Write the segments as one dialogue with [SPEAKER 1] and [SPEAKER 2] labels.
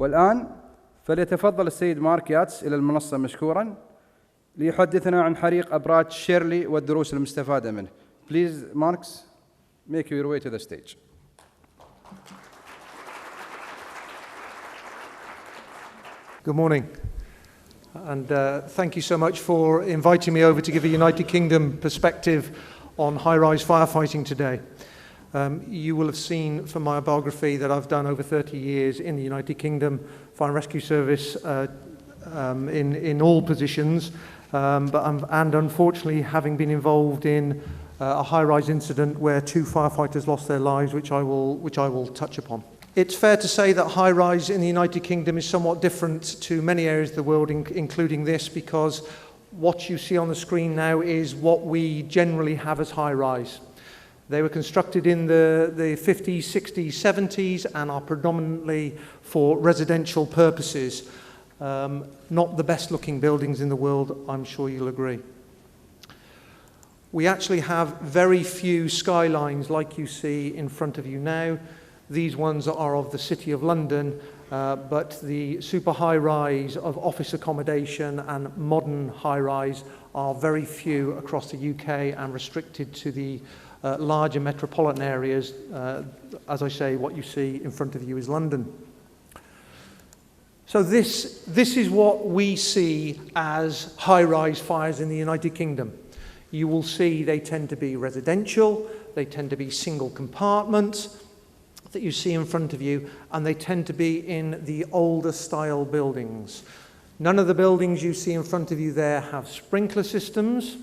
[SPEAKER 1] والآن فليتفضل السيد مارك ياتس إلى المنصة مشكورا ليحدثنا عن حريق أبراج شيرلي والدروس المستفادة منه. Please, Marks, make your way to the stage.
[SPEAKER 2] Good morning, and thank you so much for inviting me over to give a United Kingdom perspective on high-rise firefighting today. You will have seen from my biography that I've done over 30 years in the United Kingdom Fire and Rescue Service in all positions, and unfortunately having been involved in a high-rise incident where 2 firefighters lost their lives, which I will touch upon. It's fair to say that high-rise in the United Kingdom is somewhat different to many areas of the world, including this, because what you see on the screen now is what we generally have as high-rise. They were constructed in the 50s, 60s, 70s and are predominantly for residential purposes. Not the best looking buildings in the world, I'm sure you'll agree. We actually have very few skylines like you see in front of you now. These ones are of the City of London, but the super high-rise of office accommodation and modern high-rise are very few across the UK and restricted to the larger metropolitan areas. As I say, what you see in front of you is London. So this is what we see as high-rise fires in the United Kingdom. You will see they tend to be residential, they tend to be single compartments that you see in front of you, and they tend to be in the older style buildings. None of the buildings you see in front of you there have sprinkler systems.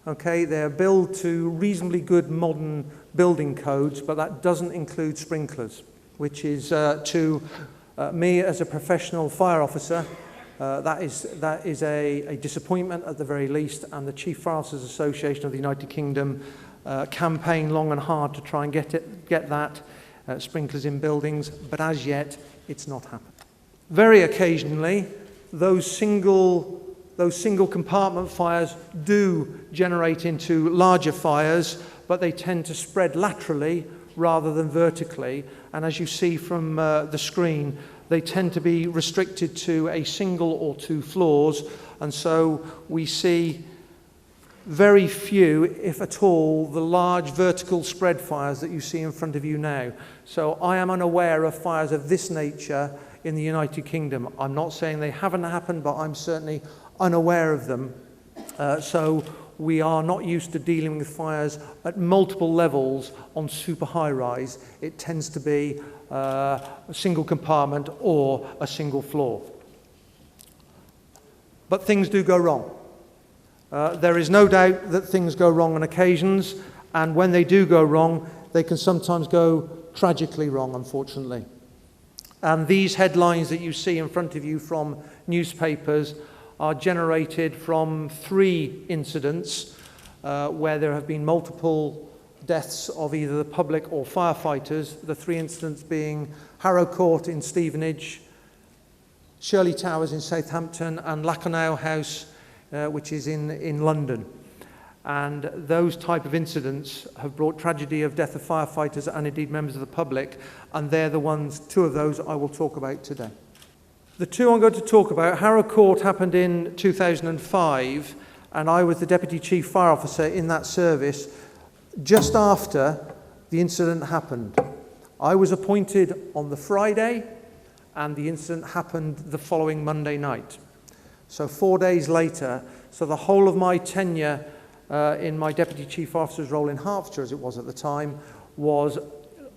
[SPEAKER 2] Okay, they're built to reasonably good modern building codes, but that doesn't include sprinklers, which is to me as a professional fire officer, that is a disappointment at the very least, and the Chief Fire Officers Association of the United Kingdom campaigned long and hard to try and get that sprinklers in buildings, but as yet it's not happened. Very occasionally, those single compartment fires do generate into larger fires, but they tend to spread laterally rather than vertically, and as you see from the screen, they tend to be restricted to a single or 2 floors, and so we see very few, if at all, the large vertical spread fires that you see in front of you now. So I am unaware of fires of this nature in the United Kingdom. I'm not saying they haven't happened, but I'm certainly unaware of them. So we are not used to dealing with fires at multiple levels on super high-rise. It tends to be a single compartment or a single floor. But things do go wrong. There is no doubt that things go wrong on occasions, and when they do go wrong, they can sometimes go tragically wrong, unfortunately. And these headlines that you see in front of you from newspapers are generated from 3 incidents where there have been multiple deaths of either the public or firefighters, the 3 incidents being Harrow Court in Stevenage, Shirley Towers in Southampton, and Laconow House, which is in London. And those type of incidents have brought tragedy of death of firefighters and indeed members of the public, and they're the ones, 2 of those I will talk about today. The 2 I'm going to talk about, Harrow Court happened in 2005, and I was the Deputy Chief Fire Officer in that service just after the incident happened. I was appointed on the Friday, and the incident happened the following Monday night. So 4 days later, so the whole of my tenure in my Deputy Chief Officer's role in Hertfordshire, as it was at the time, was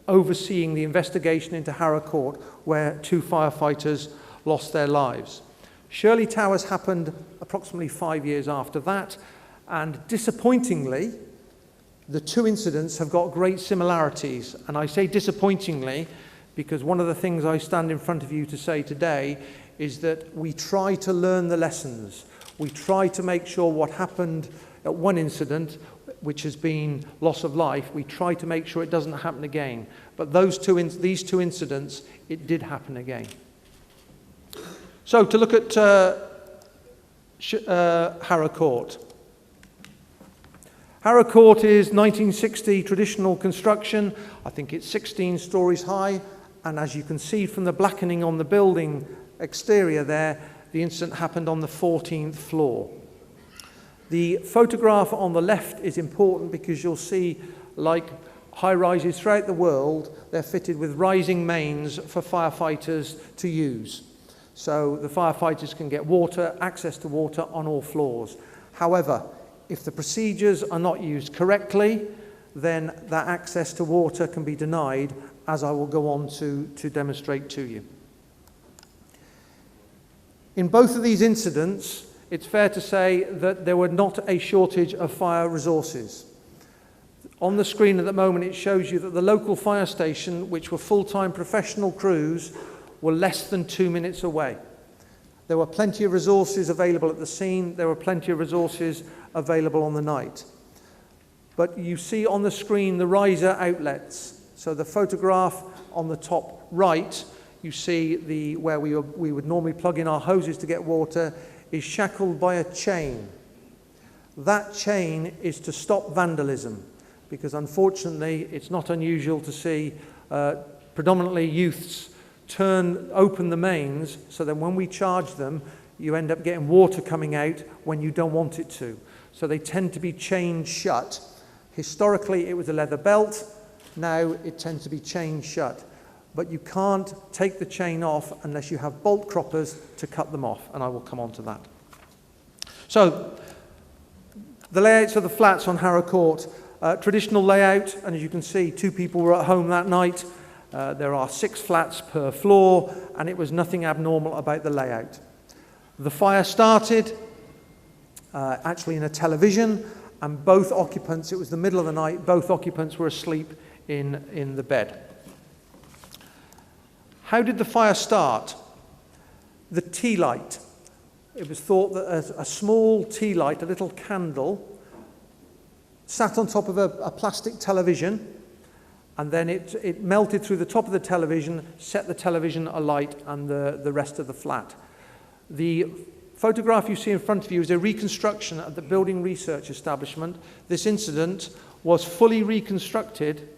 [SPEAKER 2] overseeing the investigation into Harrow Court, where 2 firefighters lost their lives. Shirley Towers happened approximately 5 years after that, and disappointingly, the 2 incidents have got great similarities. And I say disappointingly because one of the things I stand in front of you to say today is that we try to learn the lessons. We try to make sure what happened at one incident, which has been loss of life, we try to make sure it doesn't happen again. But these 2 incidents, it did happen again. So to look at Harrow Court. Harrow Court is 1960 traditional construction. I think it's 16 stories high And as you can see from the blackening on the building exterior there, the incident happened on the 14th floor. The photograph on the left is important because you'll see, like high-rises throughout the world, they're fitted with rising mains for firefighters to use. So the firefighters can get water, access to water on all floors. However, if the procedures are not used correctly, then that access to water can be denied, as I will go on to demonstrate to you. In both of these incidents, it's fair to say that there were not a shortage of fire resources. On the screen at the moment, it shows you that the local fire station, which were full-time professional crews, were less than 2 minutes away. There were plenty of resources available at the scene. There were plenty of resources available on the night. But you see on the screen the riser outlets. So the photograph on the top right, you see where we would normally plug in our hoses to get water, is shackled by a chain. That chain is to stop vandalism, because unfortunately it's not unusual to see predominantly youths open the mains, so that when we charge them, you end up getting water coming out when you don't want it to. So they tend to be chained shut. Historically, it was a leather belt. Now it tends to be chained shut. But you can't take the chain off unless you have bolt croppers to cut them off, and I will come on to that. So, the layouts of the flats on Harrow Court. Traditional layout, and as you can see, 2 people were at home that night. There are 6 flats per floor, and it was nothing abnormal about the layout. The fire started actually in a television, and both occupants, it was the middle of the night, both occupants were asleep in the bed. How did the fire start? The tea light. It was thought that a small tea light, a little candle, sat on top of a plastic television, and then it melted through the top of the television, set the television alight and the rest of the flat. The photograph you see in front of you is a reconstruction at the Building Research Establishment. This incident was fully reconstructed,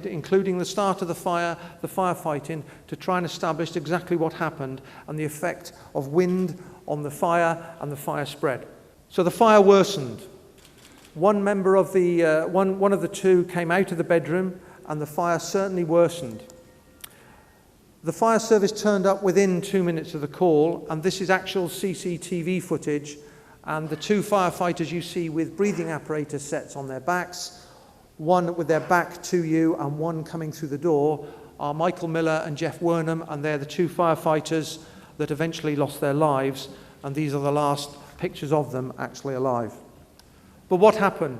[SPEAKER 2] including the start of the fire, the firefighting, to try and establish exactly what happened and the effect of wind on the fire and the fire spread. So the fire worsened. One member of one of the 2 came out of the bedroom, and the fire certainly worsened. The fire service turned up within 2 minutes of the call, and this is actual CCTV footage, and the 2 firefighters you see with breathing apparatus sets on their backs, one with their back to you and one coming through the door, are Michael Miller and Jeff Wernham, and they're the 2 firefighters that eventually lost their lives, and these are the last pictures of them actually alive. But what happened?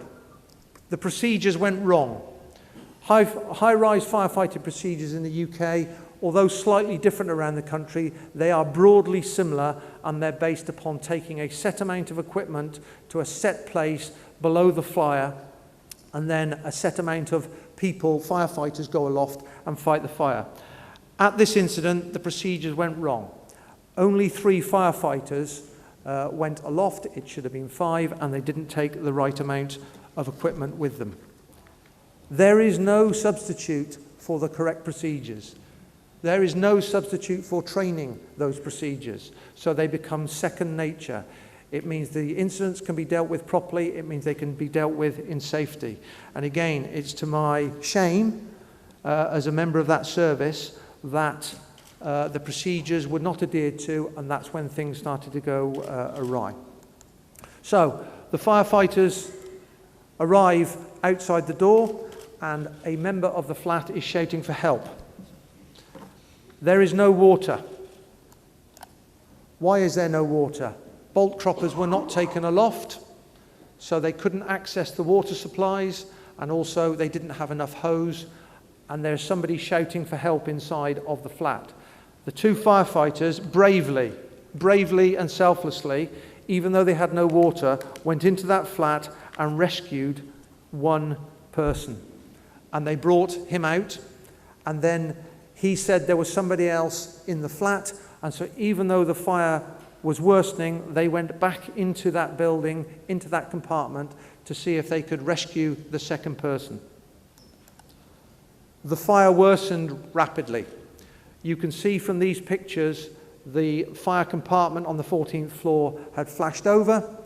[SPEAKER 2] The procedures went wrong. High-rise firefighting procedures in the UK, although slightly different around the country, they are broadly similar, and they're based upon taking a set amount of equipment to a set place below the fire, and then a set amount of people, firefighters, go aloft and fight the fire. At this incident, the procedures went wrong. Only 3 firefighters went aloft. It should have been 5, and they didn't take the right amount of equipment with them. There is no substitute for the correct procedures. There is no substitute for training those procedures, so they become second nature. It means the incidents can be dealt with properly. It means they can be dealt with in safety. And again, it's to my shame as a member of that service that the procedures were not adhered to, and that's when things started to go awry. So the firefighters arrive outside the door, and a member of the flat is shouting for help. There is no water. Why is there no water? Bolt croppers were not taken aloft, so they couldn't access the water supplies, and also they didn't have enough hose, and there's somebody shouting for help inside of the flat. The 2 firefighters bravely and selflessly, even though they had no water, went into that flat and rescued 1 person. And they brought him out, and then he said there was somebody else in the flat, and so even though the fire was worsening, they went back into that building, into that compartment, to see if they could rescue the second person. the fire worsened rapidly. You can see from these pictures the fire compartment on the 14th floor had flashed over,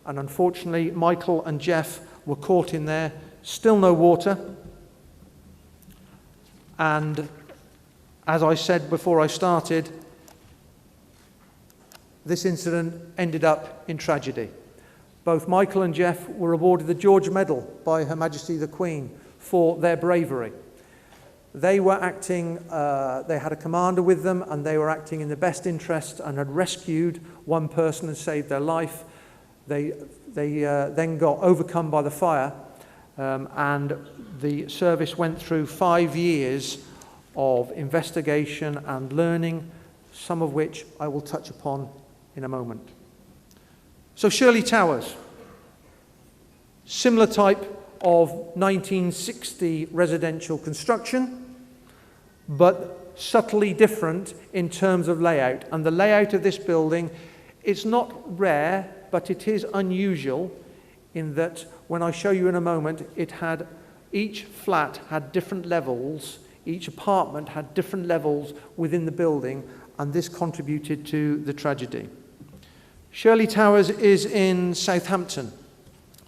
[SPEAKER 2] and unfortunately Michael and Jeff were caught in there. Still no water. And as I said before I started, this incident ended up in tragedy. Both Michael and Jeff were awarded the George Medal by Her Majesty the Queen for their bravery. They were acting, they had a commander with them, and they were acting in the best interest and had rescued one person and saved their life. They then got overcome by the fire, and the service went through 5 years of investigation and learning, some of which I will touch upon in a moment. So Shirley Towers, similar type of 1960 residential construction, but subtly different in terms of layout. And the layout of this building, it's not rare, but it is unusual in that when I show you in a moment, each flat had different levels, each apartment had different levels within the building, and this contributed to the tragedy. Shirley Towers is in Southampton.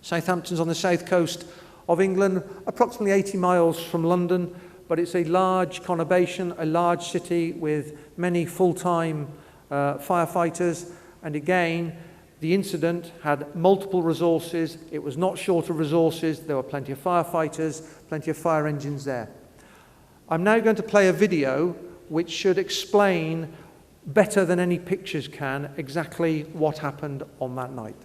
[SPEAKER 2] Southampton's on the south coast of England, approximately 80 miles from London, but it's a large conurbation, a large city with many full-time firefighters. And again, the incident had multiple resources. It was not short of resources. There were plenty of firefighters, plenty of fire engines there. I'm now going to play a video which should explain better than any pictures can exactly what happened on that night.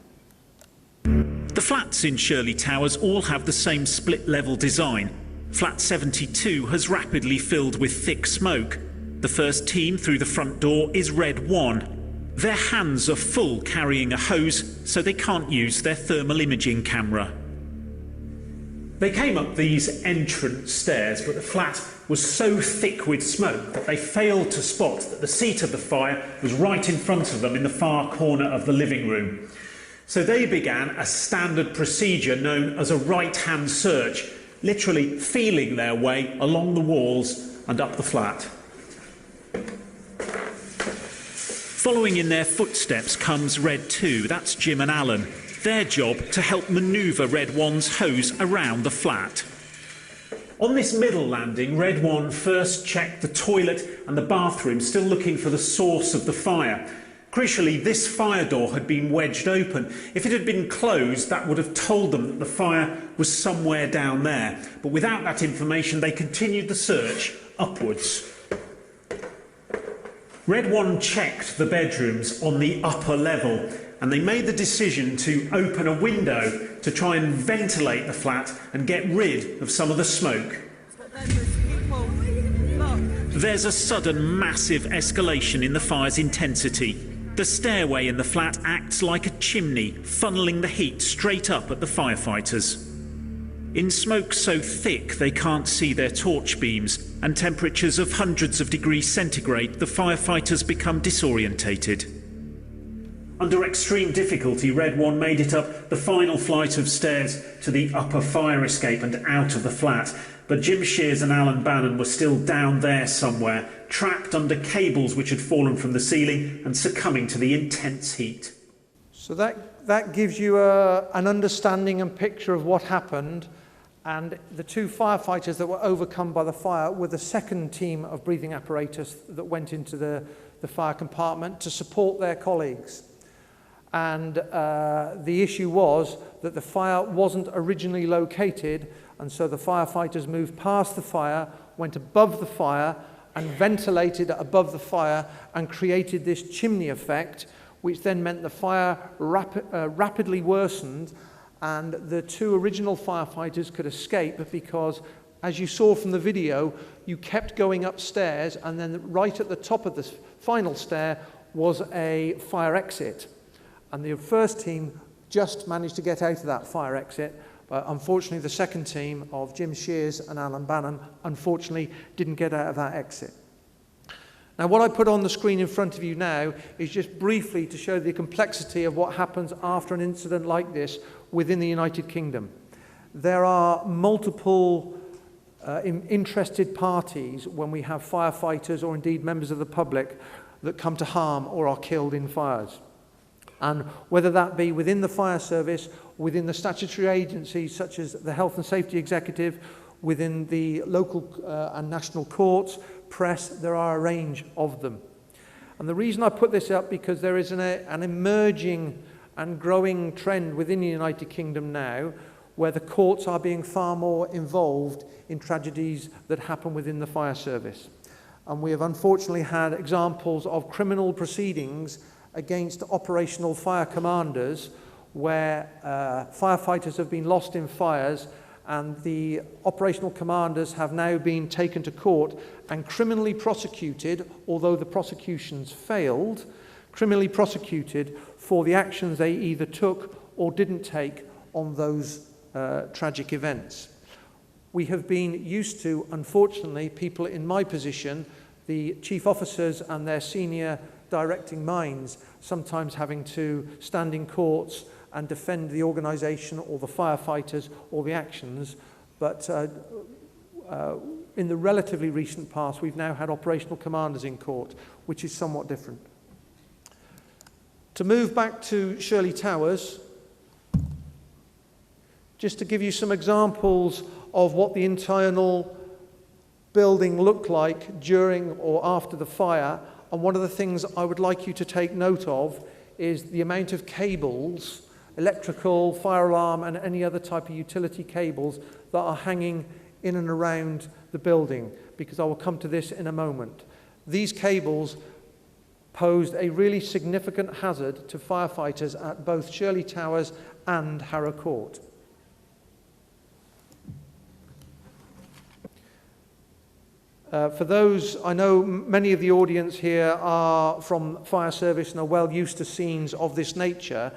[SPEAKER 3] The flats in Shirley Towers all have the same split-level design. Flat 72 has rapidly filled with thick smoke. The first team through the front door is Red 1. Their hands are full carrying a hose, so they can't use their thermal imaging camera. They came up these entrance stairs, but the flat was so thick with smoke that they failed to spot that the seat of the fire was right in front of them in the far corner of the living room. So they began a standard procedure known as a right-hand search, literally feeling their way along the walls and up the flat. Following in their footsteps comes Red 2, that's Jim and Alan. Their job to help manoeuvre Red 1's hose around the flat. On this middle landing, Red 1 first checked the toilet and the bathroom, still looking for the source of the fire. Crucially, this fire door had been wedged open. If it had been closed, that would have told them that the fire was somewhere down there. But without that information, they continued the search upwards. Red 1 checked the bedrooms on the upper level, and they made the decision to open a window to try and ventilate the flat and get rid of some of the smoke. There's a sudden massive escalation in the fire's intensity. The stairway in the flat acts like a chimney, funneling the heat straight up at the firefighters. In smoke so thick they can't see their torch beams, and temperatures of hundreds of degrees centigrade, the firefighters become disorientated. Under extreme difficulty, Red 1 made it up the final flight of stairs to the upper fire escape and out of the flat. But Jim Shears and Alan Bannon were still down there somewhere, trapped under cables which had fallen from the ceiling and succumbing to the intense heat.
[SPEAKER 2] So that gives you an understanding and picture of what happened. And the two firefighters that were overcome by the fire were the second team of breathing apparatus that went into the fire compartment to support their colleagues. And the issue was that the fire wasn't originally located, and so the firefighters moved past the fire, went above the fire, and ventilated above the fire and created this chimney effect, which then meant the fire rapidly worsened, and the two original firefighters could escape because, as you saw from the video, you kept going upstairs, and then right at the top of the final stair was a fire exit. And the first team just managed to get out of that fire exit, but unfortunately the second team of Jim Shears and Alan Bannon unfortunately didn't get out of that exit. Now, what I put on the screen in front of you now is just briefly to show the complexity of what happens after an incident like this within the United Kingdom. There are multiple interested parties when we have firefighters or indeed members of the public that come to harm or are killed in fires. And whether that be within the fire service, within the statutory agencies such as the Health and Safety Executive, within the local and national courts, press, there are a range of them. And the reason I put this up, because there is an emerging and growing trend within the United Kingdom now where the courts are being far more involved in tragedies that happen within the fire service. And we have unfortunately had examples of criminal proceedings against operational fire commanders where firefighters have been lost in fires, and the operational commanders have now been taken to court and criminally prosecuted, although the prosecutions failed, criminally prosecuted for the actions they either took or didn't take on those tragic events. We have been used to, unfortunately, people in my position, the chief officers and their senior directing minds, sometimes having to stand in courts and defend the organisation or the firefighters or the actions. But in the relatively recent past, we've now had operational commanders in court, which is somewhat different. To move back to Shirley Towers, just to give you some examples of what the internal building looked like during or after the fire. And one of the things I would like you to take note of is the amount of cables, electrical, fire alarm, and any other type of utility cables that are hanging in and around the building, because I will come to this in a moment. These cables posed a really significant hazard to firefighters at both Shirley Towers and Harrow Court. For those, I know many of the audience here are from fire service and are well used to scenes of this nature,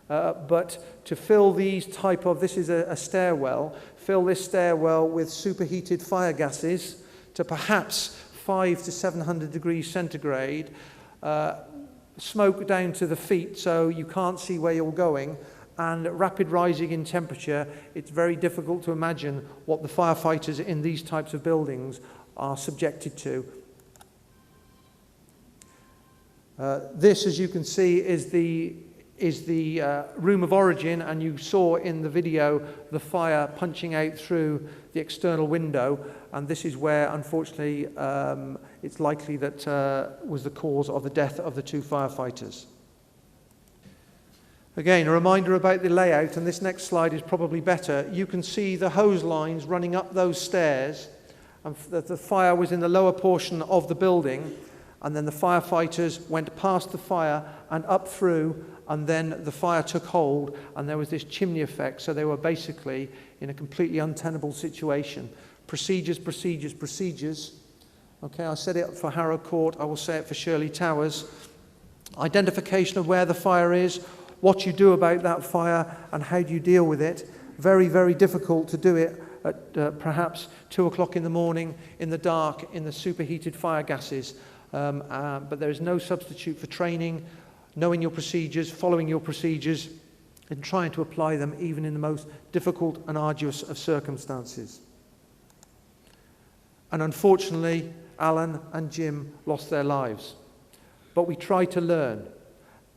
[SPEAKER 2] but to fill these type of, this is a stairwell, fill this stairwell with superheated fire gases to perhaps 500 to 700 degrees centigrade, smoke down to the feet so you can't see where you're going, and rapid rising in temperature, it's very difficult to imagine what the firefighters in these types of buildings are subjected to. This, as you can see, is the room of origin, and you saw in the video the fire punching out through the external window, and this is where, unfortunately, it's likely that was the cause of the death of the two firefighters. Again, a reminder about the layout, and this next slide is probably better. You can see the hose lines running up those stairs, and the fire was in the lower portion of the building, and then the firefighters went past the fire and up through, and then the fire took hold, and there was this chimney effect, so they were basically in a completely untenable situation. Procedures, procedures, procedures. Okay, I said it for Harrow Court, I will say it for Shirley Towers. Identification of where the fire is, what you do about that fire, and how do you deal with it. Very, very difficult to do it at perhaps 2 o'clock in the morning, in the dark, in the superheated fire gases. But there is no substitute for training, knowing your procedures, following your procedures, and trying to apply them even in the most difficult and arduous of circumstances. And unfortunately, Alan and Jim lost their lives. But we try to learn.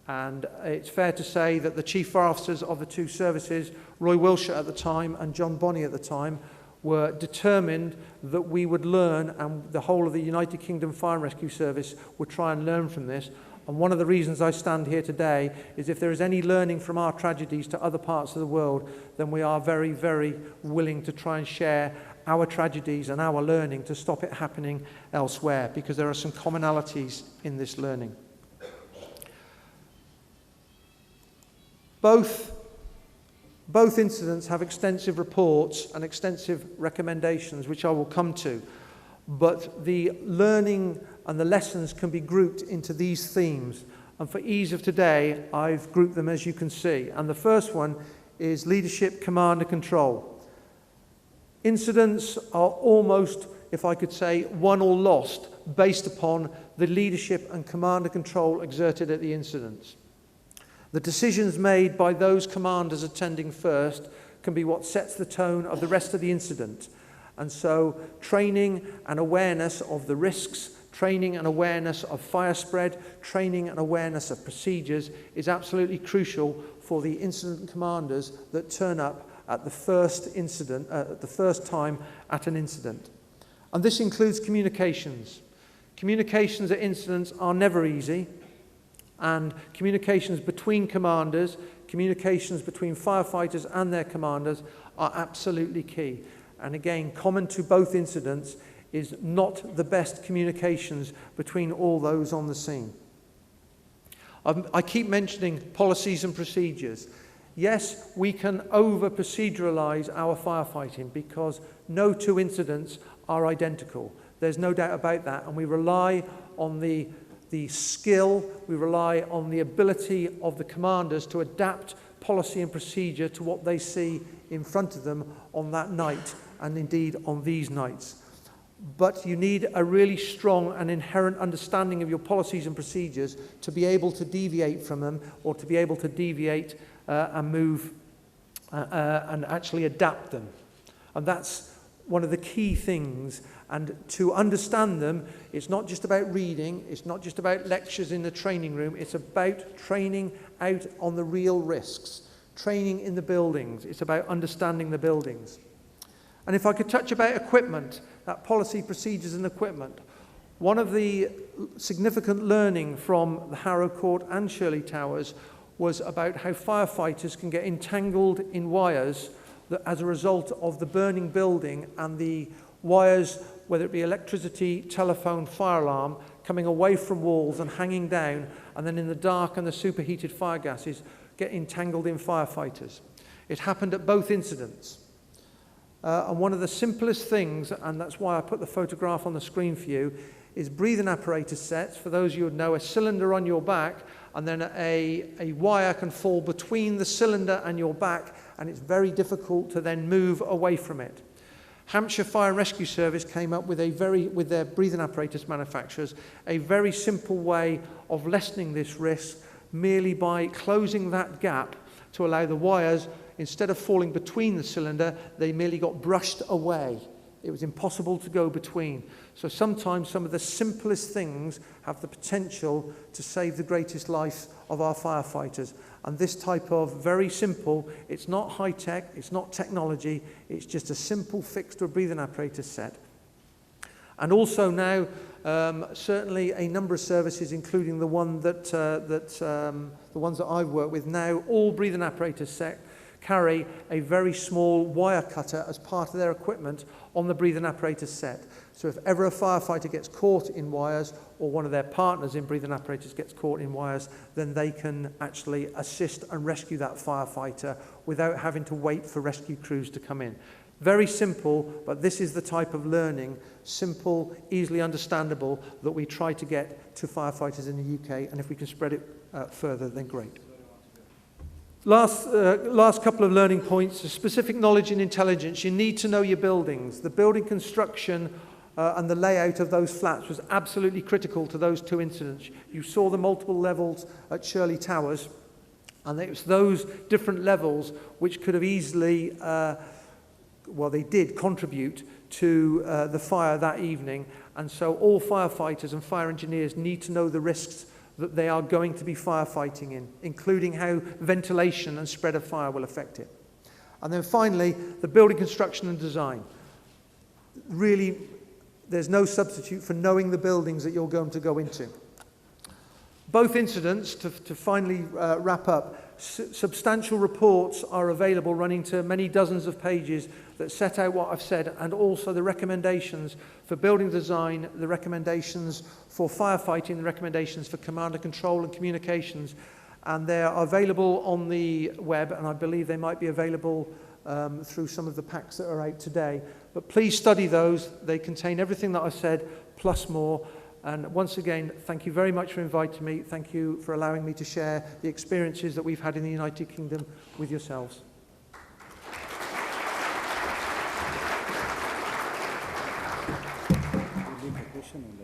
[SPEAKER 2] And it's fair to say that the chief fire officers of the two services, Roy Wilshire at the time and John Bonney at the time, were determined that we would learn, and the whole of the United Kingdom Fire and Rescue Service would try and learn from this. And one of the reasons I stand here today is if there is any learning from our tragedies to other parts of the world, then we are very, very willing to try and share our tragedies and our learning to stop it happening elsewhere, because there are some commonalities in this learning. Both incidents have extensive reports and extensive recommendations, which I will come to. But the learning and the lessons can be grouped into these themes. And for ease of today, I've grouped them as you can see. And the first one is leadership, command and control. Incidents are almost, if I could say, won or lost based upon the leadership and command and control exerted at the incidents. The decisions made by those commanders attending first can be what sets the tone of the rest of the incident. And so training and awareness of the risks, training and awareness of fire spread, training and awareness of procedures is absolutely crucial for the incident commanders that turn up at the first incident, at the first time at an incident. And this includes communications. Communications at incidents are never easy, and communications between commanders, communications between firefighters and their commanders are absolutely key. And again, common to both incidents is not the best communications between all those on the scene. I keep mentioning policies and procedures. Yes, we can over-proceduralize our firefighting because no two incidents are identical. There's no doubt about that, and we rely on the skill, we rely on the ability of the commanders to adapt policy and procedure to what they see in front of them on that night, and indeed on these nights. But you need a really strong and inherent understanding of your policies and procedures to be able to deviate from them, or to be able to deviate and move and actually adapt them. And that's one of the key things. And to understand them, it's not just about reading, it's not just about lectures in the training room, it's about training out on the real risks, training in the buildings. It's about understanding the buildings. And if I could touch about equipment, that policy, procedures and equipment, one of the significant learning from the Harrow Court and Shirley Towers was about how firefighters can get entangled in wires that, as a result of the burning building and the wires, whether it be electricity, telephone, fire alarm, coming away from walls and hanging down, and then in the dark and the superheated fire gases get entangled in firefighters. It happened at both incidents. And one of the simplest things, and that's why I put the photograph on the screen for you, is breathing apparatus sets. For those of you who know, a cylinder on your back, and then a wire can fall between the cylinder and your back, and it's very difficult to then move away from it. Hampshire Fire and Rescue Service came up with with their breathing apparatus manufacturers, a very simple way of lessening this risk, merely by closing that gap to allow the wires, instead of falling between the cylinder, they merely got brushed away. It was impossible to go between. So sometimes some of the simplest things have the potential to save the greatest life of our firefighters. And this type of very simple, it's not high tech, it's not technology, it's just a simple fix to a breathing apparatus set. And also now, certainly a number of services, including the one the ones that I've worked with now, all breathing apparatus set carry a very small wire cutter as part of their equipment on the breathing apparatus set. So if ever a firefighter gets caught in wires, or one of their partners in breathing apparatus gets caught in wires, then they can actually assist and rescue that firefighter without having to wait for rescue crews to come in. Very simple, but this is the type of learning, simple, easily understandable, that we try to get to firefighters in the UK, and if we can spread it further, then great. Last couple of learning points, specific knowledge and intelligence. You need to know your buildings. The building construction and the layout of those flats was absolutely critical to those two incidents. You saw the multiple levels at Shirley Towers, and it was those different levels which could have easily, they did contribute to the fire that evening. And so all firefighters and fire engineers need to know the risks that they are going to be firefighting in, including how ventilation and spread of fire will affect it. And then finally, the building construction and design. Really, there's no substitute for knowing the buildings that you're going to go into. Both incidents, to finally wrap up, substantial reports are available running to many dozens of pages that set out what I've said, and also the recommendations for building design, the recommendations for firefighting, the recommendations for command and control and communications. And they are available on the web, and I believe they might be available through some of the packs that are out today. But please study those. They contain everything that I've said, plus more. And once again, thank you very much for inviting me. Thank you for allowing me to share the experiences that we've had in the United Kingdom with yourselves.
[SPEAKER 1] Leave the question.